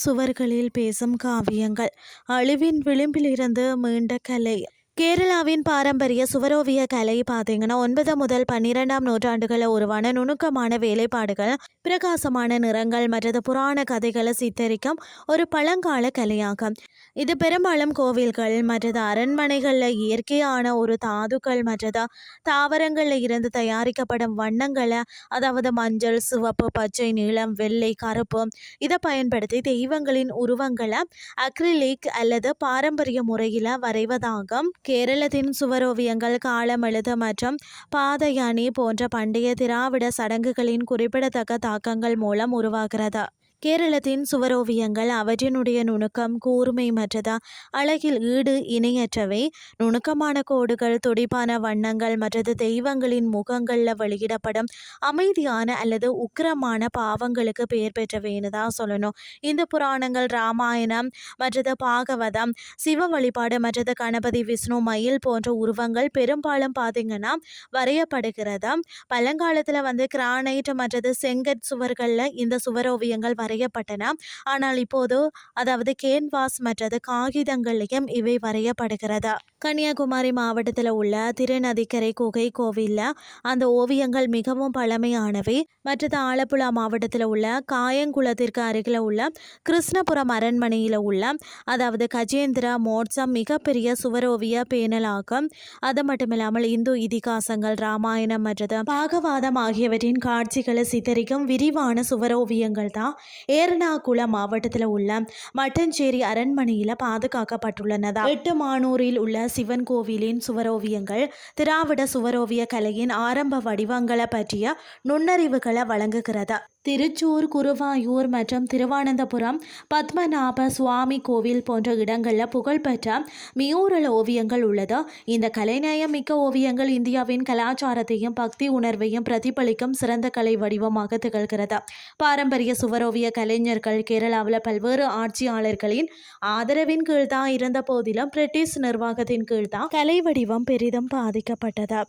சுவர்களில் பேசும் காவியங்கள் அழிவின் விளிம்பிலிருந்து மீண்ட கலை. கேரளாவின் பாரம்பரிய சுவரோவிய கலை பார்த்தீங்கன்னா 9 முதல் 12ஆம் நூற்றாண்டுகளில் உருவான நுணுக்கமான வேலைப்பாடுகள், பிரகாசமான நிறங்கள் மற்றது புராண கதைகளை சித்தரிக்கும் ஒரு பழங்கால கலையாகும். இது பெரும்பாலும் கோவில்கள் மற்றது அரண்மனைகளில் இயற்கையான ஒரு தாதுக்கள் மற்றது தாவரங்களில் இருந்து தயாரிக்கப்படும் வண்ணங்களை, அதாவது மஞ்சள், சிவப்பு, பச்சை, நீலம், வெள்ளை, கருப்பு, இதை பயன்படுத்தி தெய்வங்களின் உருவங்களை அக்ரிலிக் அல்லது பாரம்பரிய முறையில் வரைவதாகும். கேரளத்தின் சுவரோவியங்கள் காலமெழுது மற்றும் பாதயானி போன்ற பண்டைய திராவிட சடங்குகளின் குறிப்பிடத்தக்க தாக்கங்கள் மூலம் உருவாகிறது. கேரளத்தின் சுவரோவியங்கள் அவற்றினுடைய நுணுக்கம், கூர்மை மற்றது அழகில் ஈடு இணையற்றவை. நுணுக்கமான கோடுகள், துடிப்பான வண்ணங்கள் மற்றது தெய்வங்களின் முகங்களில் வெளியிடப்படும் அமைதியான அல்லது உக்கிரமான பாவங்களுக்கு பெயர் பெற்றவைன்னு தான் சொல்லணும். இந்த புராணங்கள், ராமாயணம் மற்றது பாகவதம், சிவ வழிபாடு மற்றது கணபதி, விஷ்ணு, மயில் போன்ற உருவங்கள் பெரும்பாலும் பார்த்திங்கன்னா வரையப்படுகிறது. பழங்காலத்தில் கிரானைட் மற்றது செங்கற் சுவர்களில் இந்த சுவரோவியங்கள் வரையப்பட்டன. ஆனால் இப்போது அதாவது கேன்வாஸ் மற்றது காகிதங்களையும் இவை வரையப்படுகிறது. கன்னியாகுமரி மாவட்டத்தில் உள்ள திருநதிக்கரை குகை கோவிலில் அந்த ஓவியங்கள் மிகவும் பழமையானவை. மற்றது ஆலப்புழா மாவட்டத்தில் உள்ள காயங்குளத்திற்கு அருகில் உள்ள கிருஷ்ணபுரம் அரண்மனையில் உள்ள அதாவது கஜேந்திர மோட்சம் மிகப்பெரிய சுவரோவிய பேனலாகும். அது மட்டுமில்லாமல் இந்து இதிகாசங்கள், ராமாயணம் மற்றது பாகவாதம் ஆகியவற்றின் காட்சிகளை சித்தரிக்கும் விரிவான சுவரோவியங்கள் தான் ஏர்ணாகுளம் மாவட்டத்தில் உள்ள மட்டஞ்சேரி அரண்மனையில் பாதுகாக்கப்பட்டுள்ளனதா. 8 மானூரில் உள்ள சிவன் கோவிலின் சுவரோவியங்கள் திராவிட சுவரோவிய கலையின் ஆரம்ப வடிவங்களை பற்றிய நுண்ணறிவுகளை வழங்குகிறது. திருச்சூர், குருவாயூர் மற்றும் திருவனந்தபுரம் பத்மநாப சுவாமி கோவில் போன்ற இடங்களில் புகழ்பெற்ற மியூரல் ஓவியங்கள் உள்ளது. இந்த கலைநயம் மிக்க ஓவியங்கள் இந்தியாவின் கலாச்சாரத்தையும் பக்தி உணர்வையும் பிரதிபலிக்கும் சிறந்த கலை வடிவமாக திகழ்கிறது. பாரம்பரிய சுவரோவிய கலைஞர்கள் கேரளாவில் பல்வேறு ஆட்சியாளர்களின் ஆதரவின் கீழ் தான் இருந்த போதிலும் பிரிட்டிஷ் நிர்வாகத்தின் கீழ் தான் கலை வடிவம் பெரிதும் பாதிக்கப்பட்டது.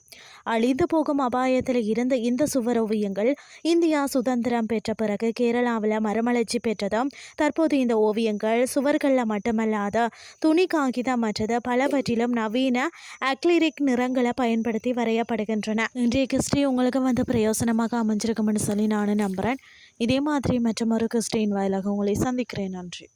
அழிந்து போகும் அபாயத்தில் இருந்த இந்த சுவரோவியங்கள் இந்தியா சுதந்திரம் பெற்ற பிறகு கேரளாவில் மறுமலர்ச்சி பெற்றதும். தற்போது இந்த ஓவியங்கள் சுவர்களில் மட்டுமல்லாத துணி, காகிதம் மற்றது பலவற்றிலும் நவீன அக்லிரிக் நிறங்களை பயன்படுத்தி வரையப்படுகின்றன. இன்றைய கிறிஸ்டி உங்களுக்கு பிரயோசனமாக அமைஞ்சிருக்கும்னு சொல்லி நான் நம்புகிறேன். இதே மாதிரி மற்றும் ஒரு கிறிஸ்டின் வாயிலாக உங்களை சந்திக்கிறேன். நன்றி.